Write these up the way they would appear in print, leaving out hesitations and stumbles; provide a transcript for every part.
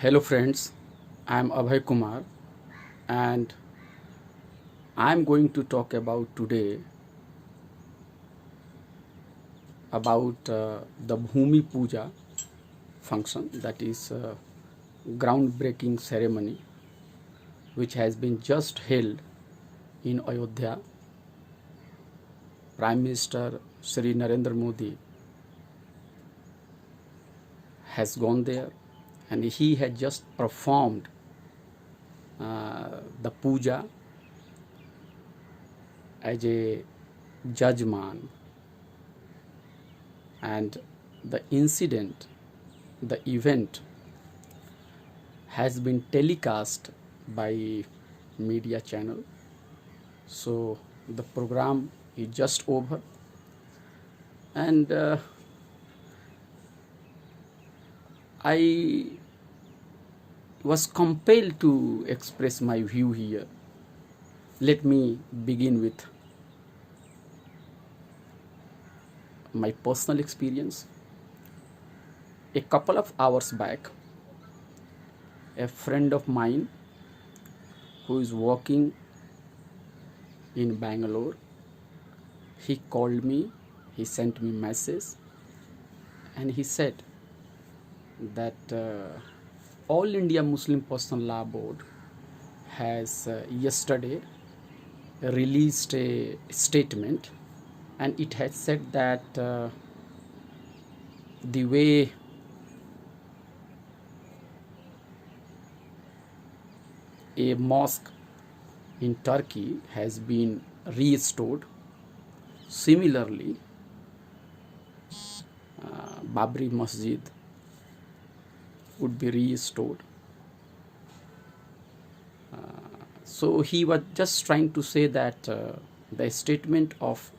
Hello friends, I am Abhay Kumar and I am going to talk about today about the Bhumi Puja function, that is groundbreaking ceremony which has been just held in Ayodhya. Prime Minister Shri Narendra Modi has gone there and he had just performed the puja as a judgeman, and the incident, the event has been telecast by media channel. So the program is just over, and I was compelled to express my view here. Let me begin with my personal experience. A couple of hours back, a friend of mine who is working in Bangalore, he called me, he sent me message, and he said that All India Muslim Personal Law Board has yesterday released a statement, and it has said that the way a mosque in Turkey has been restored, similarly Babri Masjid would be restored. So he was just trying to say that the statement of,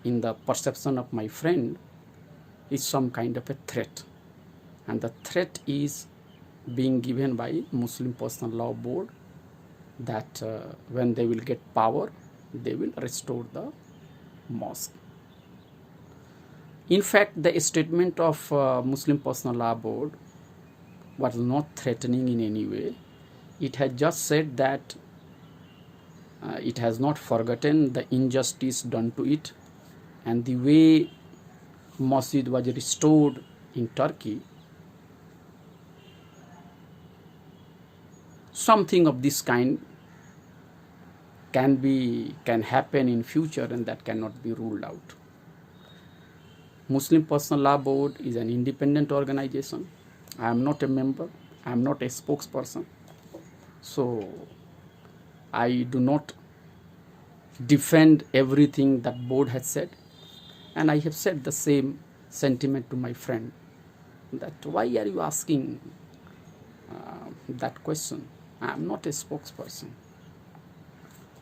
in the perception of my friend, is some kind of a threat, and the threat is being given by Muslim Personal Law Board that when they will get power, they will restore the mosque. In fact, the statement of Muslim Personal Law Board was not threatening in any way. It had just said that it has not forgotten the injustice done to it, and the way masjid was restored in Turkey, something of this kind can happen in future, and that cannot be ruled out. Muslim Personal Law Board is an independent organization. I am not a member, I am not a spokesperson, so I do not defend everything that board has said, and I have said the same sentiment to my friend, that why are you asking that question? I am not a spokesperson.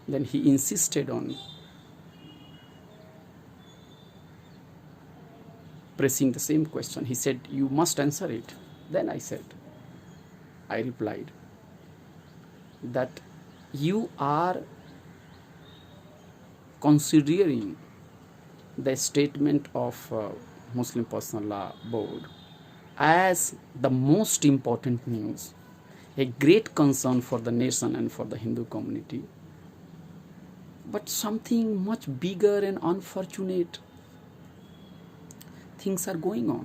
Then he insisted on pressing the same question. He said, you must answer it. Then I replied that you are considering the statement of Muslim Personal Law Board as the most important news, a great concern for the nation and for the Hindu community. But something much bigger and unfortunate things are going on.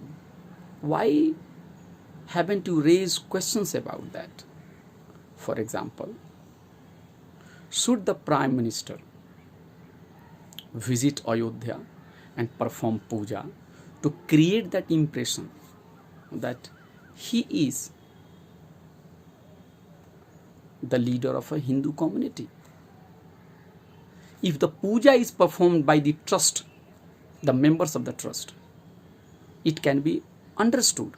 Why haven't you raised questions about that? For example, should the Prime Minister visit Ayodhya and perform puja to create that impression that he is the leader of a Hindu community? If the puja is performed by the trust, the members of the trust, it can be understood.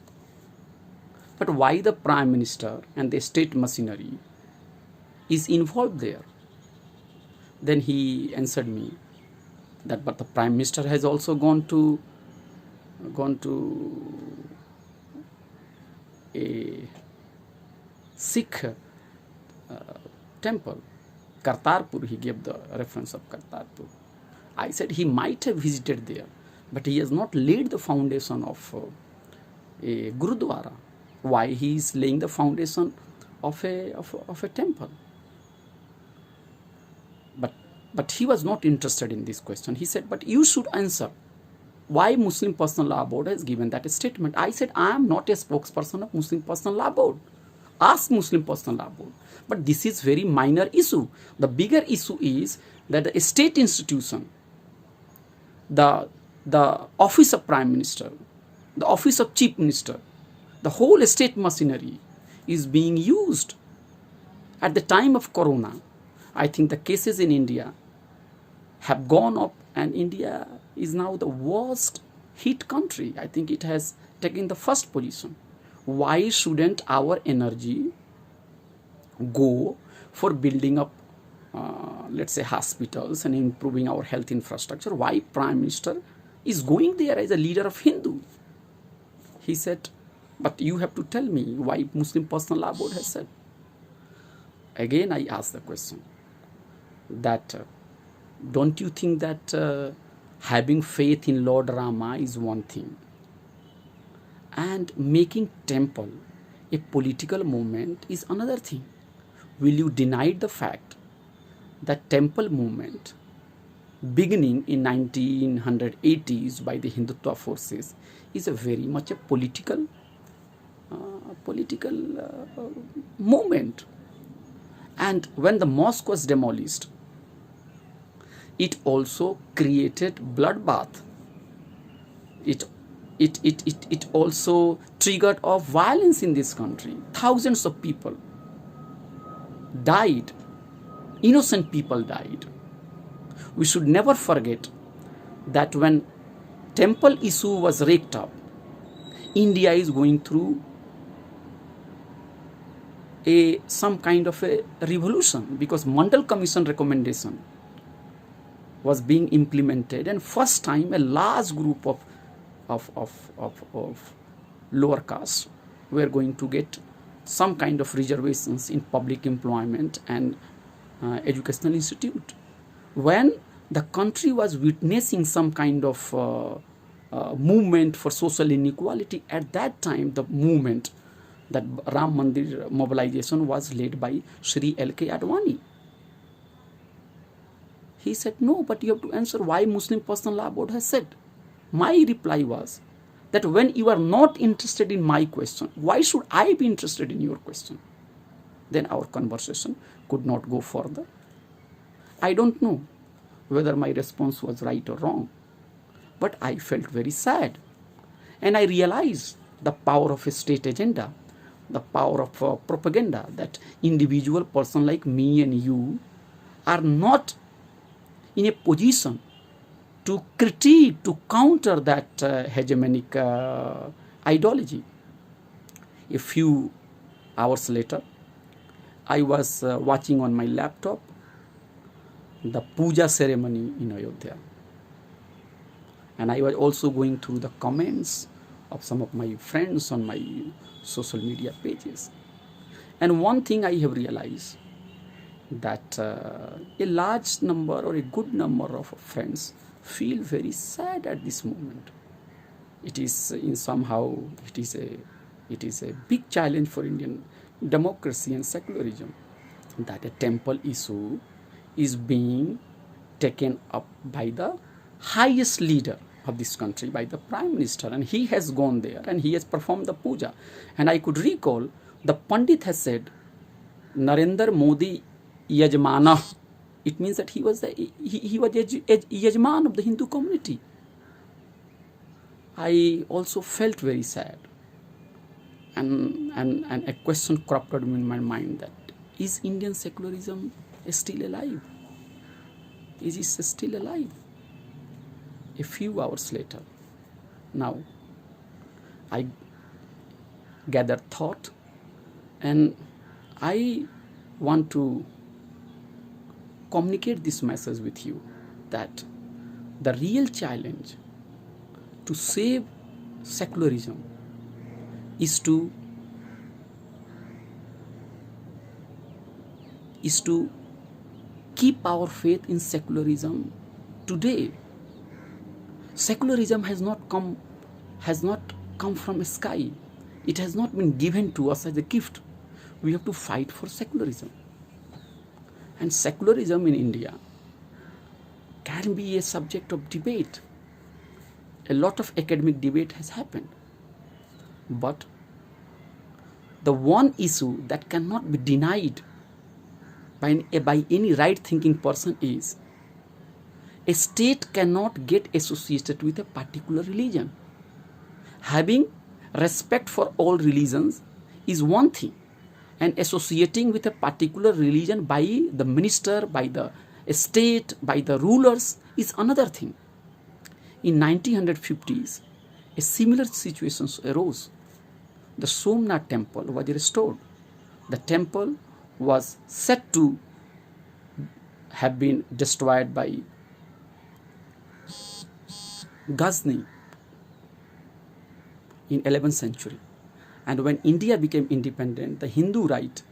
But why the Prime Minister and the state machinery is involved there? Then he answered me that but the Prime Minister has also gone to a Sikh temple, Kartarpur. He gave the reference of Kartarpur. I said he might have visited there, but he has not laid the foundation of a Gurudwara. Why he is laying the foundation of a temple? But he was not interested in this question. He said, but you should answer why Muslim Personal Law Board has given that statement. I said, I am not a spokesperson of Muslim Personal Law Board. Ask Muslim Personal Law Board. But this is very minor issue. The bigger issue is that the state institution, the office of Prime Minister, the office of Chief Minister, the whole state machinery is being used. At the time of Corona, I think the cases in India have gone up, and India is now the worst hit country. I think it has taken the first position. Why shouldn't our energy go for building up, let's say, hospitals and improving our health infrastructure? Why Prime Minister is going there as a leader of Hindu? He said, but you have to tell me why Muslim Personal Law Board has said. Again, I ask the question that don't you think that having faith in Lord Rama is one thing, and making temple a political movement is another thing? Will you deny the fact that temple movement beginning in 1980s by the Hindutva forces is a very much a political movement? And when the mosque was demolished, it also created bloodbath. It also triggered off violence in this country. Thousands of people died. Innocent people died. We should never forget that when temple issue was raked up, India is going through some kind of a revolution, because Mandal Commission recommendation was being implemented, and first time a large group of lower caste were going to get some kind of reservations in public employment and educational institute. When the country was witnessing some kind of movement for social inequality, at that time the movement, that Ram Mandir mobilization, was led by Shri L.K. Advani. He said, no, but you have to answer why Muslim Personal Law Board has said. My reply was that when you are not interested in my question, why should I be interested in your question? Then our conversation could not go further. I don't know whether my response was right or wrong, but I felt very sad. And I realized the power of a state agenda, the power of propaganda, that individual person like me and you are not in a position to critique, to counter that hegemonic ideology. A few hours later, I was watching on my laptop the puja ceremony in Ayodhya. And I was also going through the comments of some of my friends on my social media pages. And one thing I have realized, that a large number or a good number of friends feel very sad at this moment. It is it is a big challenge for Indian democracy and secularism, that a temple issue is being taken up by the highest leader of this country, by the Prime Minister, and he has gone there and he has performed the puja. And I could recall the Pandit has said, Narendra Modi Yajmana. It means that he was Yajman of the Hindu community. I also felt very sad, and a question cropped up in my mind, that is Indian secularism still alive? Is it still alive? A few hours later, now I gathered thought, and I want to communicate this message with you, that the real challenge to save secularism is to keep our faith in secularism today. Secularism has not come from the sky. It has not been given to us as a gift. We have to fight for secularism. And secularism in India can be a subject of debate. A lot of academic debate has happened. But the one issue that cannot be denied by any right-thinking person is a state cannot get associated with a particular religion. Having respect for all religions is one thing, and associating with a particular religion by the minister, by the state, by the rulers is another thing. In 1950s, a similar situation arose. The Somnath temple was restored. The temple was said to have been destroyed by Ghazni in 11th century. And when India became independent, the Hindu right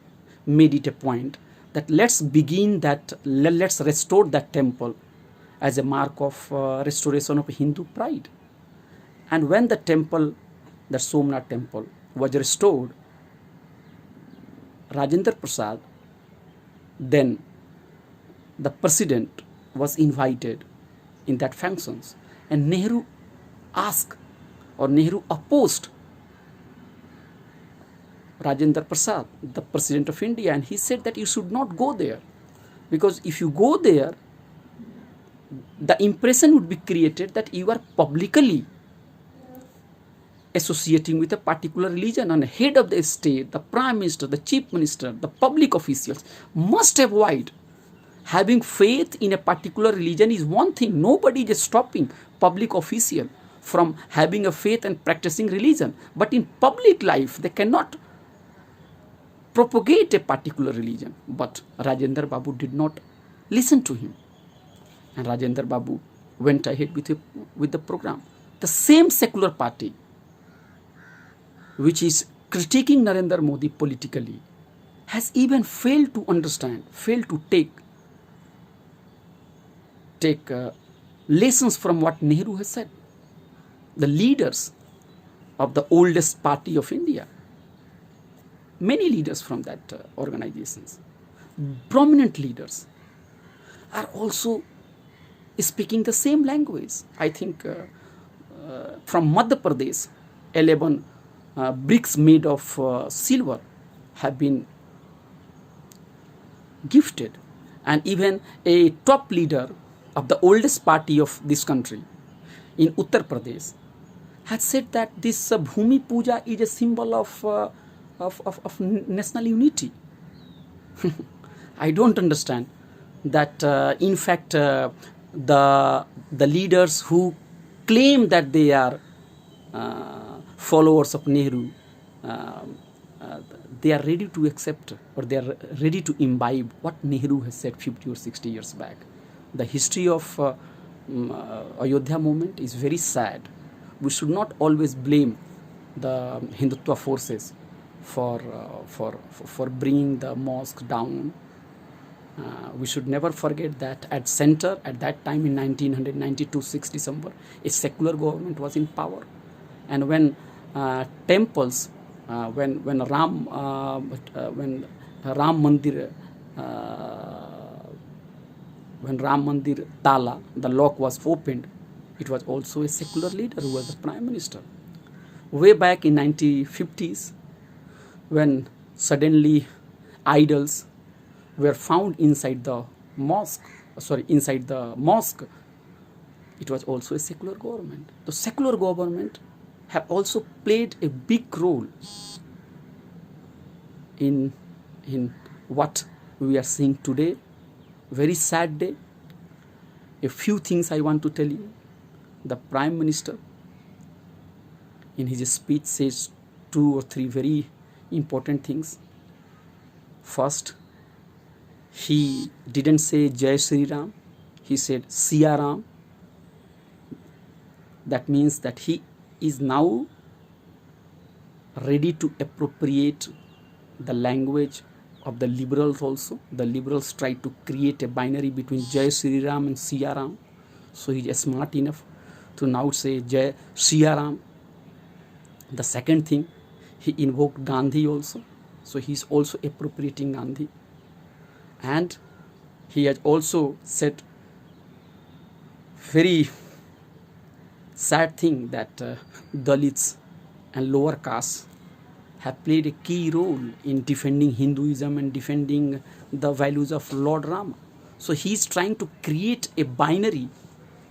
made it a point that let's restore that temple as a mark of restoration of Hindu pride. And when the temple, the Somnath temple, was restored, Rajendra Prasad, then the president, was invited in that functions, and Nehru opposed Rajendra Prasad, the president of India, and he said that you should not go there, because if you go there, the impression would be created that you are publicly associating with a particular religion, and the head of the state, the prime minister, the chief minister, the public officials must avoid. Having faith in a particular religion is one thing. Nobody is stopping public official from having a faith and practicing religion. But in public life, they cannot propagate a particular religion. But Rajendra Babu did not listen to him. And Rajendra Babu went ahead with the program. The same secular party which is critiquing Narendra Modi politically has even failed to understand, failed to take lessons from what Nehru has said. The leaders of the oldest party of India, many leaders from that organizations, prominent leaders, are also speaking the same language. I think from Madhya Pradesh, 11 bricks made of silver have been gifted, and even a top leader of the oldest party of this country in Uttar Pradesh had said that this Bhumi Puja is a symbol of national unity. I don't understand that in fact the leaders who claim that they are followers of Nehru, they are ready to accept, or they are ready to imbibe what Nehru has said 50 or 60 years back. The history of Ayodhya movement is very sad. We should not always blame the Hindutva forces for bringing the mosque down. We should never forget that at center, at that time in 1992, 6 December, a secular government was in power. And when temples, when Ram Mandir Tala, the lock was opened, it was also a secular leader who was the prime minister. Way back in 1950s, when suddenly idols were found inside the mosque, it was also a secular government. The secular government have also played a big role in what we are seeing today. Very sad day. A few things I want to tell you. The Prime Minister in his speech says 2 or 3 very important things. First, he didn't say Jai Sri Ram, he said Siya Ram. That means that he is now ready to appropriate the language of the liberals also. The liberals try to create a binary between Jai Sri Ram and Siya Ram. So he is smart enough to now say Jai Siya Ram. The second thing, he invoked Gandhi also. So he is also appropriating Gandhi. And he has also said very sad thing that Dalits and lower castes have played a key role in defending Hinduism and defending the values of Lord Rama. So he is trying to create a binary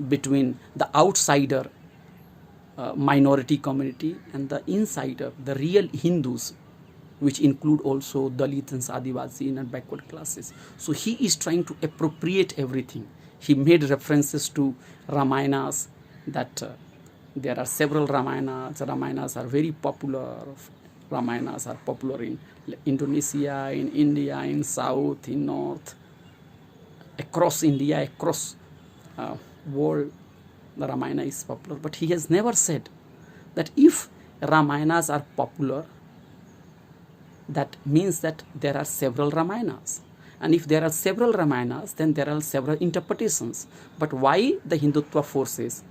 between the outsider minority community and the insider, the real Hindus, which include also Dalits and Adivasi and backward classes. So he is trying to appropriate everything. He made references to Ramayanas, that there are several Ramayanas. Ramayanas are very popular. Ramayanas are popular in Indonesia, in India, in South, in North, across India, across world. The Ramayana is popular. But he has never said that if Ramayanas are popular, that means that there are several Ramayanas. And if there are several Ramayanas, then there are several interpretations. But why the Hindutva forces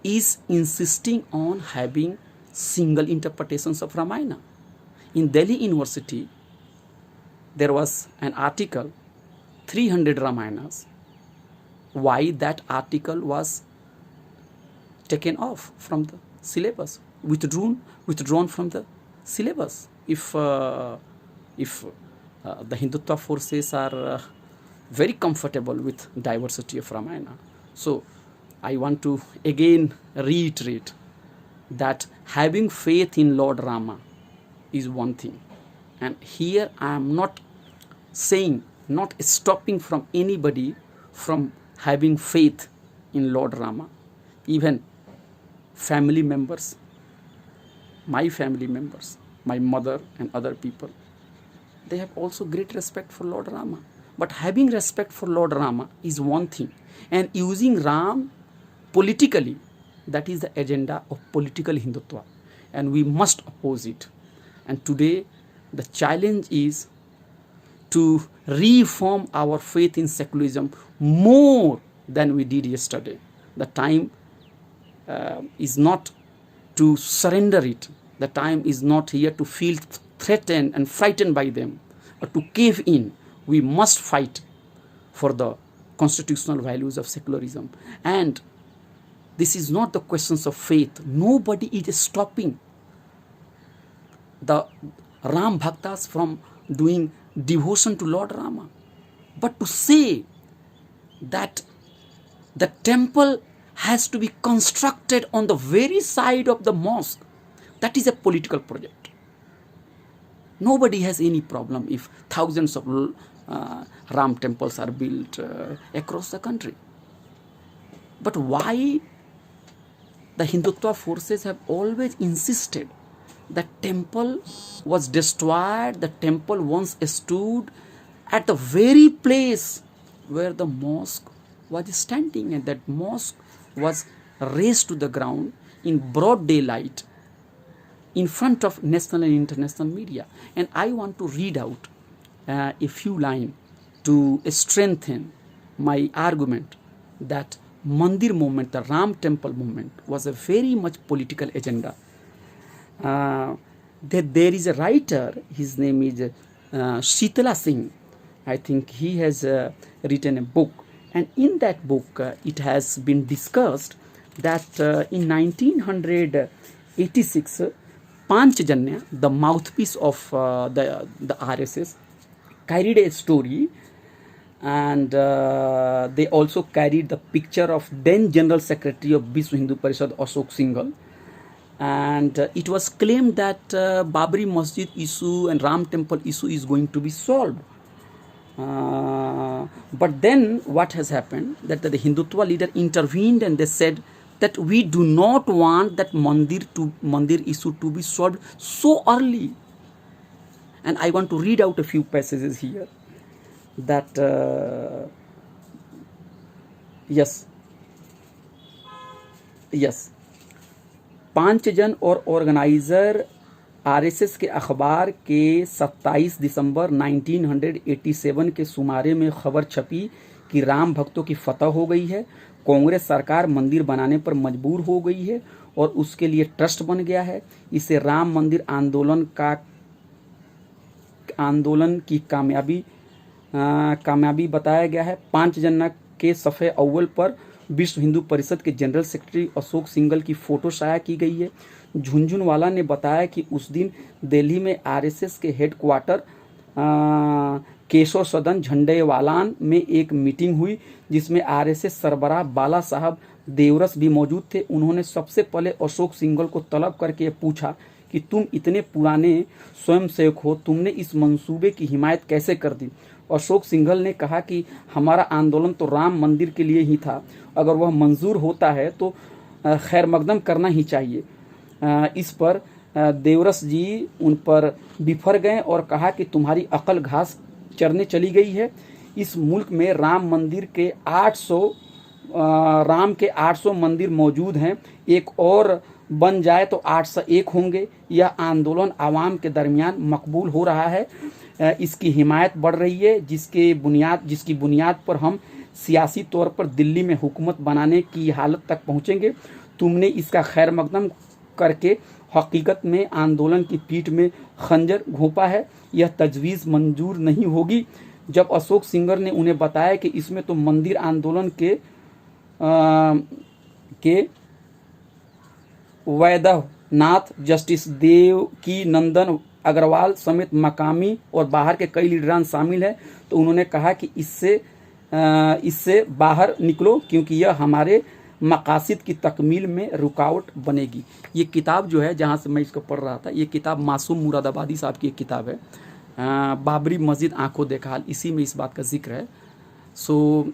is insisting on having single interpretations of Ramayana? In Delhi University, there was an article, 300 Ramayanas. Why that article was taken off from the syllabus, withdrawn from the syllabus? If the Hindutva forces are very comfortable with diversity of Ramayana. So I want to again reiterate that having faith in Lord Rama is one thing. And here I am not saying, not stopping from anybody from having faith in Lord Rama. Even family members, my family members, my mother and other people, they have also great respect for Lord Rama. But having respect for Lord Rama is one thing. And using Ram politically, that is the agenda of political Hindutva. And we must oppose it. And today, the challenge is to reform our faith in secularism more than we did yesterday. The time is not to surrender it. The time is not here to feel threatened and frightened by them or to cave in. We must fight for the constitutional values of secularism. And this is not the questions of faith. Nobody is stopping the Ram Bhaktas from doing devotion to Lord Rama. But to say that the temple has to be constructed on the very side of the mosque, that is a political project. Nobody has any problem if thousands of Ram temples are built across the country. But why the Hindutva forces have always insisted that temple was destroyed, the temple once stood at the very place where the mosque was standing, and that mosque was razed to the ground in broad daylight in front of national and international media. And I want to read out a few lines to strengthen my argument that Mandir movement, the Ram temple movement, was a very much political agenda. There is a writer, his name is Shitala Singh. I think he has written a book, and in that book it has been discussed that in 1986 Panchjanya, the mouthpiece of the RSS, carried a story, and they also carried the picture of then General Secretary of Vishwa Hindu Parishad Ashok Singhal, and it was claimed that Babri Masjid issue and Ram temple issue is going to be solved. But then what has happened, that the Hindutva leader intervened and they said that we do not want that Mandir issue to be solved so early. And I want to read out a few passages here that yes, पांचजन और organiser RSS के अखबार के 27 दिसंबर 1987 के शुमारे में खबर छपी कि राम भक्तों की फतह हो गई है, कांग्रेस सरकार मंदिर बनाने पर मजबूर हो गई है और उसके लिए ट्रस्ट बन गया है। इसे राम मंदिर आंदोलन की कामयाबी बताया गया है। 5 जनवरी के सफ़े अव्वल पर विश्व हिंदू परिषद के जनरल सेक्रेटरी अशोक सिंघल की फोटो शाया की गई है। झुनझुनवाला ने बताया कि उस दिन दिल्ली में आरएसएस के हेडक्वार्टर केशव सदन झंडेवालान में एक मीटिंग हुई, जिसमें आरएसएस सरबराह बाला साहब देवरस भी मौजूद थे। उन्होंने सबसे पहले अशोक सिंघल को तलब करके पूछा कि तुम इतने पुराने स्वयंसेवक हो, तुमने इस मंसूबे की हिमायत कैसे कर दी। अशोक सिंघल ने कहा कि हमारा आंदोलन तो राम मंदिर के लिए ही था, अगर वह मंजूर होता है तो खैर मकदम करना ही चाहिए। इस पर देवरस जी उन पर बिफर गए और कहा कि तुम्हारी अकल घास चरने चली गई है। इस मुल्क में राम के 800 मंदिर मौजूद हैं, एक और बन जाए तो 801 होंगे। यह आंदोलन आवाम के दरमियान मकबूल हो रहा है, इसकी हिमायत बढ़ रही है, जिसकी बुनियाद पर हम सियासी तौर पर दिल्ली में हुकूमत बनाने की हालत तक पहुंचेंगे। तुमने इसका खैर मकदम करके हकीकत में आंदोलन की पीठ में खंजर घोंपा है। यह तजवीज़ मंजूर नहीं होगी। जब अशोक सिंघल ने उन्हें बताया कि इसमें तो मंदिर आंदोलन के वैद्यनाथ, जस्टिस देवकी नंदन अग्रवाल समेत मकामी और बाहर के कई लीडरान शामिल हैं, तो उन्होंने कहा कि इससे बाहर निकलो, क्योंकि यह हमारे मकासिद की तकमील में रुकावट बनेगी। ये किताब जो है, जहाँ से मैं इसको पढ़ रहा था, ये किताब मासूम मुरादाबादी साहब की एक किताब है, बाबरी मस्जिद आंखों देखा हाल, इसी में इस बात का जिक्र है। सो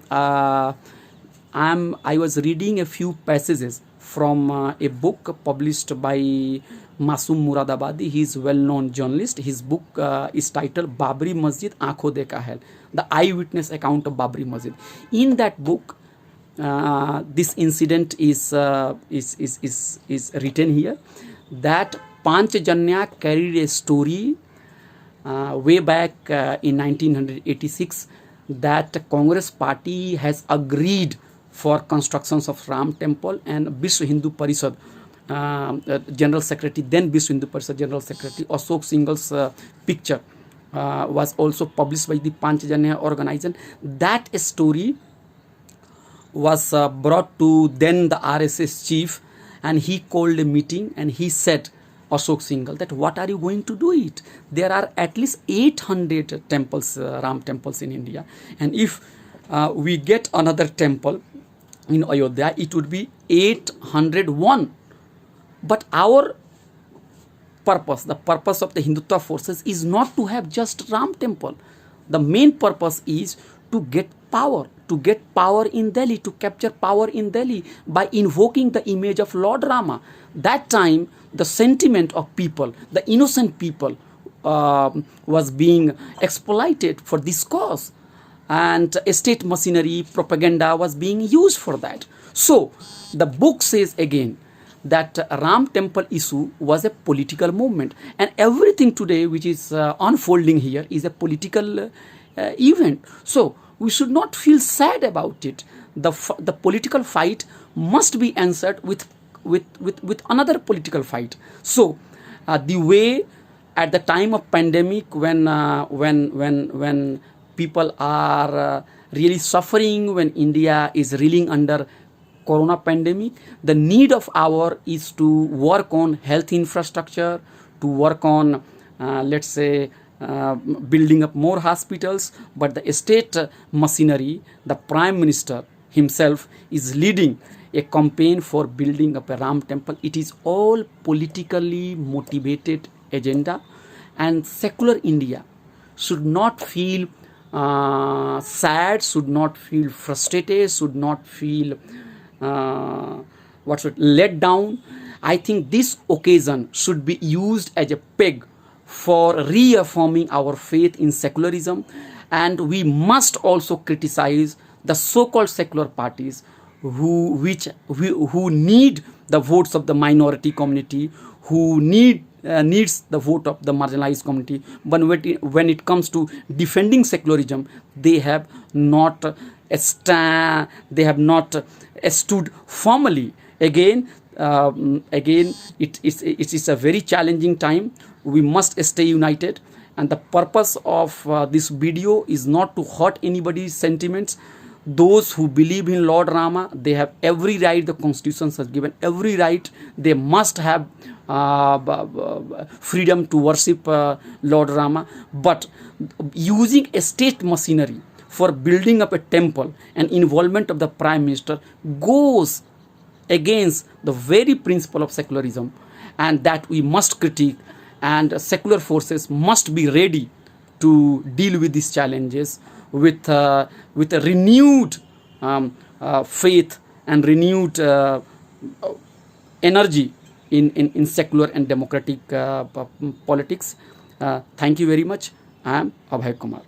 I was reading a few passages from a book published by Masoom Muradabadi. He is a well-known journalist. His book is titled Babri Masjid Aankhon Dekha Hai, the eyewitness account of Babri Masjid. In that book, this incident is written here, that Panchjanya carried a story way back in 1986 that Congress party has agreed for constructions of Ram temple, and Vishwa Hindu Parishad General Secretary, then Vishwa Hindu Parishad General Secretary Ashok Singhals picture was also published by the Panchjanya organization. That story was brought to then the RSS chief, and he called a meeting and he said, Ashok Singhal, that what are you going to do it? There are at least 800 temples, Ram temples in India, and if we get another temple in Ayodhya, it would be 801. But our purpose, the purpose of the Hindutva forces, is not to have just Ram temple. The main purpose is to get power in Delhi, to capture power in Delhi by invoking the image of Lord Rama. That time, the sentiment of people, the innocent people, was being exploited for this cause, and state machinery, propaganda was being used for that. So the book says again that Ram temple issue was a political movement, and everything today which is unfolding here is a political event. So we should not feel sad about it. The political fight must be answered with another political fight. So the way at the time of pandemic, when people are really suffering, when India is reeling under corona pandemic, the need of hour is to work on health infrastructure, to work on let's say building up more hospitals. But the state machinery, the Prime Minister himself is leading a campaign for building up a Ram temple. It is all politically motivated agenda, and secular India should not feel sad, should not feel frustrated, should not feel let down. I think this occasion should be used as a peg for reaffirming our faith in secularism, and we must also criticize the so-called secular parties who need the votes of the minority community, who needs the vote of the marginalized community. But when it comes to defending secularism, they have not stood firmly. Again, again, it is a very challenging time. We must stay united, and the purpose of this video is not to hurt anybody's sentiments. Those who believe in Lord Rama, they have every right. The constitution has given every right. They must have freedom to worship Lord Rama. But using a state machinery for building up a temple and involvement of the Prime Minister goes against the very principle of secularism, and that we must critique, and secular forces must be ready to deal with these challenges with a renewed faith and renewed energy in secular and democratic politics. Thank you very much. I am Abhay Kumar.